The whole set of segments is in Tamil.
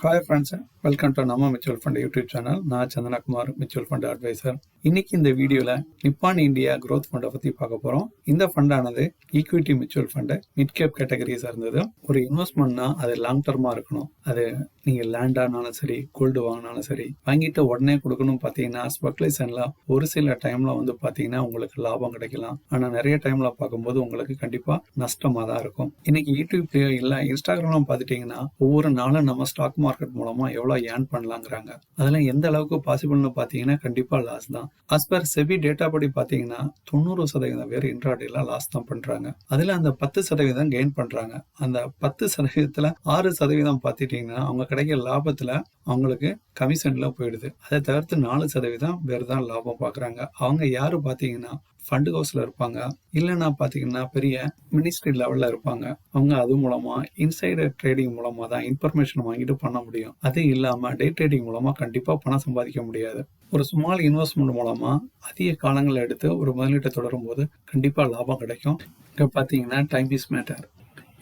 ஹாய் ஃப்ரெண்ட்ஸ், வெல்கம் டு நம்ம மியூச்சுவல் ஃபண்ட் யூடியூப் சேனல். நான் சந்தனகுமார், மியூச்சுவல் ஃபண்ட் அட்வைசர். இன்னைக்கு இந்த வீடியோவில் நிப்பான் இந்தியா க்ரோத் ஃபண்டை பற்றி பார்க்க போகிறோம். இந்த ஃபண்டானது equity mutual fund mid cap category சார்ந்தது. ஒரு இன்வெஸ்ட்மெண்ட்னா அது லாங் டர்மாக இருக்கணும். அது நீங்கள் லேண்டானாலும் சரி, கோல்டு வாங்கினாலும் சரி, வாங்கிட்டு உடனே கொடுக்கணும். பார்த்தீங்கன்னா ஸ்பெகுலேஷனில் ஒரு சில டைமில் பார்த்தீங்கன்னா உங்களுக்கு லாபம் கிடைக்கலாம். ஆனால் நிறைய டைமில் பார்க்கும்போது உங்களுக்கு கண்டிப்பாக நஷ்டமாக தான் இருக்கும். இன்னைக்கு யூடியூப்லேயோ இல்லை இன்ஸ்டாகிராம்லாம் பார்த்துட்டிங்கன்னா ஒவ்வொரு நாளும் நம்ம ஸ்டாக் மார்க்கெட் மூலமா எவ்வளவு ஏர்ன் பண்ணலாங்கிறாங்க. அதெல்லாம் எந்த அளவுக்கு பாசிபிள்னு பாத்தீங்கன்னா கண்டிப்பா லாஸ் தான். as per செபி டேட்டா படி பாத்தீங்கன்னா 90% பேர் இன்ட்ராடேல லாஸ் தான் பண்றாங்க. அதுல அந்த 10% கெயின் பண்றாங்க. அந்த 10%த்துல 6% பாத்துட்டீங்கன்னா அவங்க கிடைக்கிற லாபத்துல அவங்களுக்கு கமிஷன்ல போயிடுது. அதை தவிர்த்து 4% பேர் தான் லாபம் பாக்குறாங்க. அவங்க யாரு பாத்தீங்கன்னா ஃபண்ட் ஹவுஸ்ல இருப்பாங்க, இல்லைன்னா பாத்தீங்கன்னா பெரிய மினிஸ்ட்ரி லெவல்ல இருப்பாங்க. அவங்க அது மூலமா இன்சைடர் ட்ரேடிங் மூலமா தான் இன்ஃபர்மேஷன் வாங்கிட்டு பண்ண முடியும். அது இல்லாம டே ட்ரேடிங் மூலமா கண்டிப்பா பணம் சம்பாதிக்க முடியாது. ஒரு ஸ்மால் இன்வெஸ்ட்மெண்ட் மூலமா அதிக காலங்கள் எடுத்து ஒரு முதலீட்டை தொடரும் போது கண்டிப்பா லாபம் கிடைக்கும். இங்க பாத்தீங்கன்னா டைம் இஸ் மேட்டர்.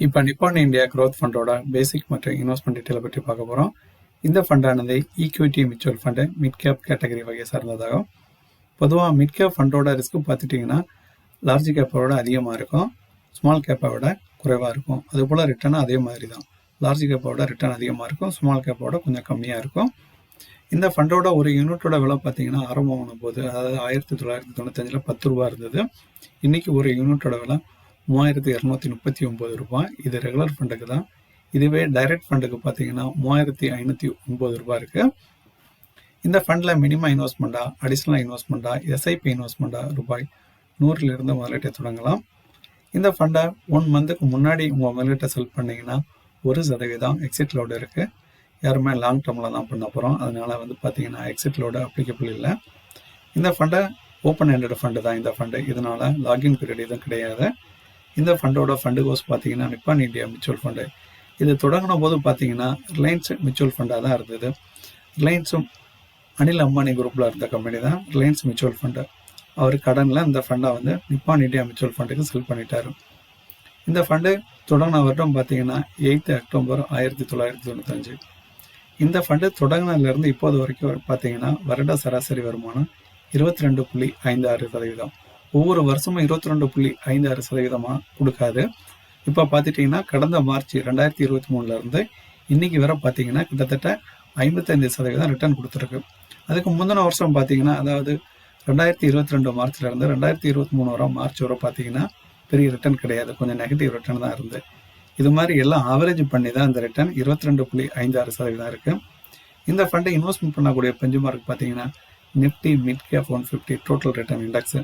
இப்ப நிப்பான் இந்தியா க்ரோத் ஃபண்டோட பேசிக் மற்றும் இன்வெஸ்ட்மெண்ட் டீட்டெயிலை பற்றி பார்க்க போறோம். இந்த ஃபண்டானது equity mutual fund mid cap category வகையை சார்ந்ததாகும். பொதுவாக மிட் கேப் ஃபண்டோட ரிஸ்க் பார்த்துட்டிங்கன்னா லார்ஜ் கேப்போட அதிகமாக இருக்கும், ஸ்மால் கேப்பை விட குறைவாக இருக்கும். அதுபோல் ரிட்டர்னும் அதே மாதிரி தான். லார்ஜ் கேப்போட ரிட்டர்ன் அதிகமாக இருக்கும், ஸ்மால் கேப்போட கொஞ்சம் கம்மியாக இருக்கும். இந்த ஃபண்டோட ஒரு யூனிட்டோட விலை பார்த்தீங்கன்னா ஆரம்பமான போது, அதாவது 1995 10 ரூபா இருந்தது. இன்றைக்கி ஒரு யூனிட்டோட விலை 3239 ரூபாய். இது ரெகுலர் ஃபண்டுக்கு தான். இதுவே டைரக்ட் ஃபண்டுக்கு பார்த்தீங்கன்னா 3509 ரூபாய் இருக்குது. இந்த ஃபண்டில் மினிமம் இன்வெஸ்ட்மெண்ட்டாக, அடிஷ்னலாக இன்வெஸ்ட்மெண்ட்டாக, எஸ்ஐபி இன்வெஸ்ட்மெண்ட்டாக ரூபாய் 100லிருந்து முதலீட்டை தொடங்கலாம். இந்த ஃபண்டை 1 மந்த்துக்கு முன்னாடி உங்கள் முதலீட்டை செல் பண்ணிங்கன்னா 1% எக்ஸிட் லோடு இருக்குது. யாருமே லாங் டேர்மில் தான் பண்ண போகிறோம். அதனால் பார்த்தீங்கன்னா எக்ஸிட் லோடு அப்ளிகபிள் இல்லை. இந்த ஃபண்டை ஓப்பன் ஹேண்டட் ஃபண்டு தான் இந்த ஃபண்டு. இதனால் லாகின் பீரியட் எதுவும் கிடையாது. இந்த ஃபண்டோட ஃபண்டு கோர்ஸ் பார்த்தீங்கன்னா நிப்பான் இந்தியா மியூச்சுவல் ஃபண்டு. இது தொடங்கின போது பார்த்தீங்கன்னா ரிலையன்ஸ் மியூச்சுவல் ஃபண்டாக தான் இருந்தது. ரிலையன்ஸும் அனில் அம்பானி குரூப்பில் இருந்த கம்பெனி தான் ரிலையன்ஸ் மியூச்சுவல் ஃபண்டு. அவர் கடனில் இந்த ஃபண்டை நிப்பான் இந்தியா மியூச்சுவல் ஃபண்டுக்கு செல் பண்ணிட்டார். இந்த ஃபண்டு தொடங்கின வருடம் பார்த்தீங்கன்னா 8 அக்டோபர் 1995. இந்த ஃபண்டு தொடங்கினதுலேருந்து இப்போது வரைக்கும் பார்த்தீங்கன்னா வருட சராசரி வருமானம் 22.56%. ஒவ்வொரு வருஷமும் 22.56% கொடுக்காது. இப்போ பார்த்துட்டிங்கன்னா கடந்த மார்ச் 2023 இன்னைக்கு வரை பார்த்தீங்கன்னா கிட்டத்தட்ட 55% ரிட்டர்ன் கொடுத்துருக்கு. அதுக்கு முந்தின வருஷம் பார்த்தீங்கன்னா, அதாவது 2022 மார்ச்லேருந்து 2023 வரை மார்ச் வரை பார்த்தீங்கன்னா பெரிய ரிட்டர்ன் கிடையாது, கொஞ்சம் நெகட்டிவ் ரிட்டர்ன் தான் இருந்து. இது மாதிரி எல்லாம் ஆவரேஜ் பண்ணி தான் இந்த ரிட்டர்ன் 22.56% இருக்குது. இந்த ஃபண்டை இன்வெஸ்ட்மெண்ட் பண்ணக்கூடிய பெஞ்ச்மார்க் பார்த்தீங்கன்னா Nifty mid cap 150 total return index.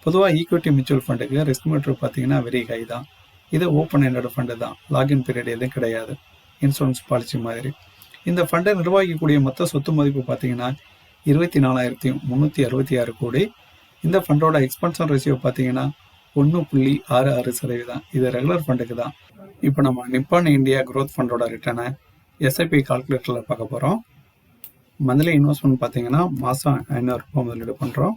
பொதுவாக ஈக்விட்டி மியூச்சுவல் ஃபண்டுக்கு ரிஸ்க் மீட்டர் பார்த்தீங்கன்னா வெரி ஹை தான். இது ஓப்பன் ஹேண்டட் ஃபண்டு தான், லாகின் பீரியட் எதுவும் கிடையாது, இன்சூரன்ஸ் பாலிசி மாதிரி. இந்த ஃபண்டை நிர்வகிக்கக்கூடிய மொத்த சொத்து மதிப்பு பார்த்தீங்கன்னா 24,366 கோடி. இந்த ஃபண்டோட எக்ஸ்பென்ஷன் ரேஷியோ பார்த்தீங்கன்னா 1.66%. இது ரெகுலர் ஃபண்டுக்கு தான். இப்போ நம்ம நிப்பான் இந்தியா க்ரோத் ஃபண்டோட ரிட்டர்னை எஸ்ஐபி கால்குலேட்டரில் பார்க்க போகிறோம். மந்த்லி இன்வெஸ்ட்மெண்ட் பார்த்தீங்கன்னா மாதம் 500 ரூபாய் முதலீடு பண்ணுறோம்.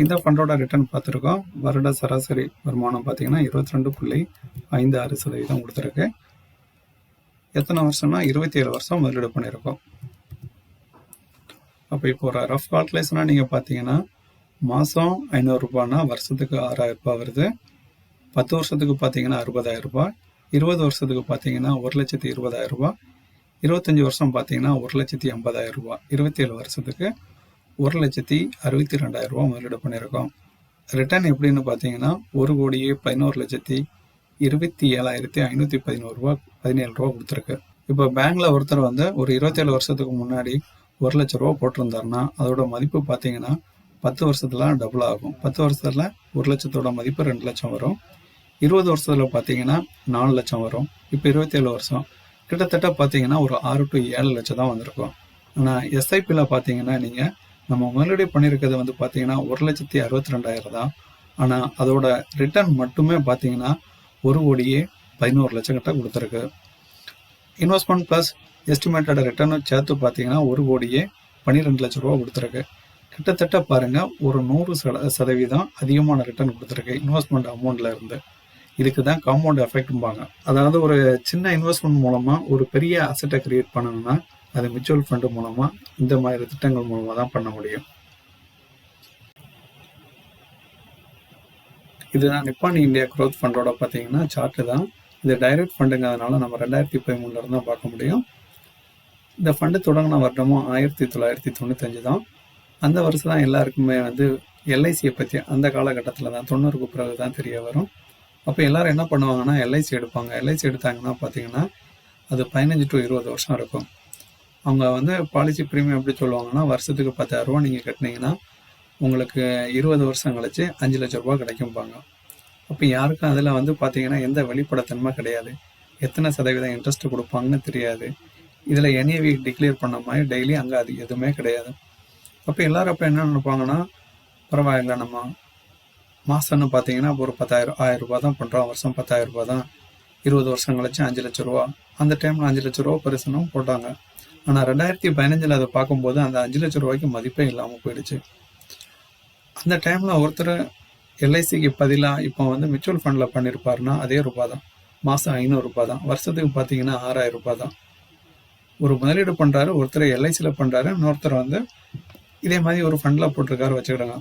இந்த ஃபண்டோட ரிட்டர்ன் பார்த்துருக்கோம். வருட சராசரி வருமானம் பார்த்தீங்கன்னா 22.56% கொடுத்துருக்கு. எத்தனை வருஷம்னா 27 வருஷம் முதலீடு பண்ணியிருக்கோம். அப்போ இப்போ ஒரு ரஃப் கால்குலேஷனாக நீங்கள் பார்த்தீங்கன்னா மாதம் 500 ரூபாய்னா வருஷத்துக்கு 6000 ரூபாய் வருது. 10 வருஷத்துக்கு பார்த்தீங்கன்னா 60,000 ரூபாய். 20 வருஷத்துக்கு பார்த்தீங்கன்னா 1,20,000 ரூபாய். 25 வருஷம் பார்த்தீங்கன்னா 1,80,000 ரூபாய். 27 வருஷத்துக்கு 1,62,000 ரூபாய் முதலீடு பண்ணியிருக்கோம். ரிட்டர்ன் எப்படின்னு பார்த்தீங்கன்னா 1,11,27,511 ரூபாய் 17 ரூபா கொடுத்துருக்கு. இப்போ பேங்க்ல ஒருத்தர் ஒரு 27 வருஷத்துக்கு முன்னாடி 1 லட்ச ரூபா போட்டிருந்தாருன்னா அதோட மதிப்பு பார்த்தீங்கன்னா 10 வருஷத்துல டபுள் ஆகும். 10 வருஷத்துல 1 லட்சத்தோட மதிப்பு 2 லட்சம் வரும். 20 வருஷத்துல பார்த்தீங்கன்னா 4 லட்சம் வரும். இப்போ 27 வருஷம் கிட்டத்தட்ட பார்த்தீங்கன்னா ஒரு 6 to 7 லட்சம் தான் வந்திருக்கும். ஆனால் எஸ்ஐபியில் பார்த்தீங்கன்னா நீங்கள் நம்ம முதலீடு பண்ணியிருக்கிறது பார்த்தீங்கன்னா 1,62,000 தான். ஆனால் அதோட ரிட்டர்ன் மட்டுமே பார்த்தீங்கன்னா 1,11 லட்சம் கிட்ட கொடுத்துருக்கு. இன்வெஸ்ட்மெண்ட் ப்ளஸ் எஸ்டிமேட்டட் ரிட்டர்னும் சேர்த்து பார்த்தீங்கன்னா 1,12 லட்ச ரூபா கொடுத்துருக்கு. கிட்டத்தட்ட பாருங்கள் ஒரு 100% அதிகமான ரிட்டர்ன் கொடுத்துருக்கு இன்வெஸ்ட்மெண்ட் அமௌண்ட்டில் இருந்து. இதுக்கு தான் காம்பவுண்ட் எஃபெக்ட்பாங்க. அதாவது ஒரு சின்ன இன்வெஸ்ட்மெண்ட் மூலமா ஒரு பெரிய அசெட்டை கிரியேட் பண்ணணும்னா அது மியூச்சுவல் ஃபண்டு மூலமா இந்த மாதிரி திட்டங்கள் மூலமா தான் பண்ண முடியும். இதுதான் நிப்பான் இந்தியா growth ஃபண்டோட பார்த்தீங்கன்னா சார்ட்டு தான். இது டைரக்ட் ஃபண்டுங்கிறதுனால நம்ம 2013 இருந்து தான் பார்க்க முடியும். இந்த ஃபண்டு தொடங்கின வருடமும் 1995 தான். அந்த வருஷம் தான் எல்லாருக்குமே வந்து எல்ஐசியை பற்றி அந்த காலகட்டத்தில் தான் 90க்கு பிறகு தான் தெரிய வரும். அப்போ எல்லாரும் என்ன பண்ணுவாங்கன்னா எல்ஐசி எடுப்பாங்க. எல்ஐசி எடுத்தாங்கன்னா பார்த்தீங்கன்னா அது 15 to 20 வருஷம் இருக்கும். அவங்க வந்து பாலிசி ப்ரீமியம் எப்படி சொல்லுவாங்கன்னா வருஷத்துக்கு 10,000 ரூபா நீங்கள் கட்டினீங்கன்னா உங்களுக்கு 20 வருஷம் கழிச்சு 5 லட்ச ரூபா கிடைக்கும்பாங்க. அப்போ யாருக்கும் அதில் வந்து பார்த்தீங்கன்னா எந்த வெளிப்படைத்தன்மை கிடையாது. எத்தனை சதவீதம் இன்ட்ரெஸ்ட் கொடுப்பாங்கன்னு தெரியாது. இதில் NAV டிக்ளேர் பண்ண மாதிரி டெய்லி அங்கே அது எதுவுமே கிடையாது. அப்போ எல்லாரும் அப்போ என்ன நினைப்பாங்கன்னா பரவாயில்ல நம்ம மாதம்னு பார்த்தீங்கன்னா ஒரு 10,000 ரூபா தான் பண்ணுறோம், வருஷம் 10,000 ரூபா தான், 20 வருஷம் கழிச்சு 5 லட்ச ரூபா. அந்த டைமில் 5 லட்ச ரூபா பெருசுனும் போட்டாங்க. ஆனால் 2015 அதை பார்க்கும்போது அந்த 5 லட்ச ரூபாய்க்கு மதிப்பே இல்லாமல் போயிடுச்சு. அந்த டைமில் ஒருத்தர் எல்ஐசிக்கு பதிலாக இப்போ வந்து மியூச்சுவல் ஃபண்டில் பண்ணியிருப்பாருன்னா அதே ரூபா தான், மாதம் 500 ரூபா தான், வருஷத்துக்கு பார்த்தீங்கன்னா 6,000 ரூபா தான். ஒரு முதலீடு பண்ணுறாரு, ஒருத்தர் எல்ஐசியில் பண்ணுறாரு, இன்னொருத்தர் வந்து இதே மாதிரி ஒரு ஃபண்டில் போட்டிருக்காரு வச்சுக்கிடுங்க.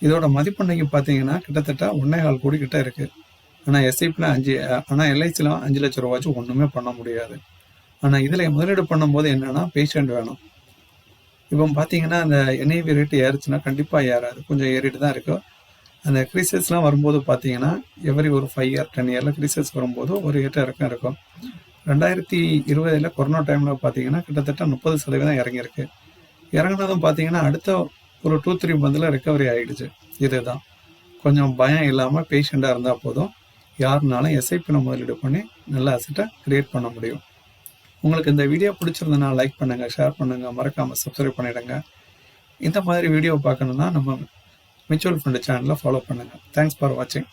இதோட மதிப்பெண்ணைக்கு பார்த்தீங்கன்னா கிட்டத்தட்ட 1.25 கோடி கிட்ட இருக்குது. ஆனால் எஸ்ஐபியில் 5, ஆனால் எல்ஐசியில் 5 லட்ச ரூபாச்சு ஒன்றுமே பண்ண முடியாது. ஆனால் இதில் முதலீடு பண்ணும்போது என்னென்னா பேஷண்ட் வேணும். இப்போ பார்த்தீங்கன்னா அந்த NAV ரேட்டு ஏறுச்சுன்னா கண்டிப்பாக ஏறாது, கொஞ்சம் ஏறிட்டு தான் இருக்கும். அந்த கிரீசஸ்லாம் வரும்போது பார்த்தீங்கன்னா எவரி ஒரு 5 year 10 yearல கிரீசஸ் வரும்போது ஒரு ஏற்ற இறக்கம் இருக்கும். 2020 கொரோனா டைமில் பார்த்தீங்கன்னா கிட்டத்தட்ட 30% இறங்கியிருக்கு. இறங்கினதும் பார்த்தீங்கன்னா அடுத்த ஒரு 2-3 மந்தில் ரெக்கவரி ஆகிடுச்சு. இதுதான் கொஞ்சம் பயம் இல்லாமல் பேஷண்ட்டாக இருந்தால் போதும், யாருனாலும் எஸ்ஐபியில் முதலீடு பண்ணி நல்ல அசெட்டை கிரியேட் பண்ண முடியும். உங்களுக்கு இந்த வீடியோ பிடிச்சிருந்தனா லைக் பண்ணுங்கள், ஷேர் பண்ணுங்கள், மறக்காமல் சப்ஸ்கிரைப் பண்ணிவிடுங்க. இந்த மாதிரி வீடியோ பார்க்கணுன்னா நம்ம மியூச்சுவல் ஃபண்டு சேனலை ஃபாலோ பண்ணுங்கள். தேங்க்ஸ் ஃபார் வாட்சிங்.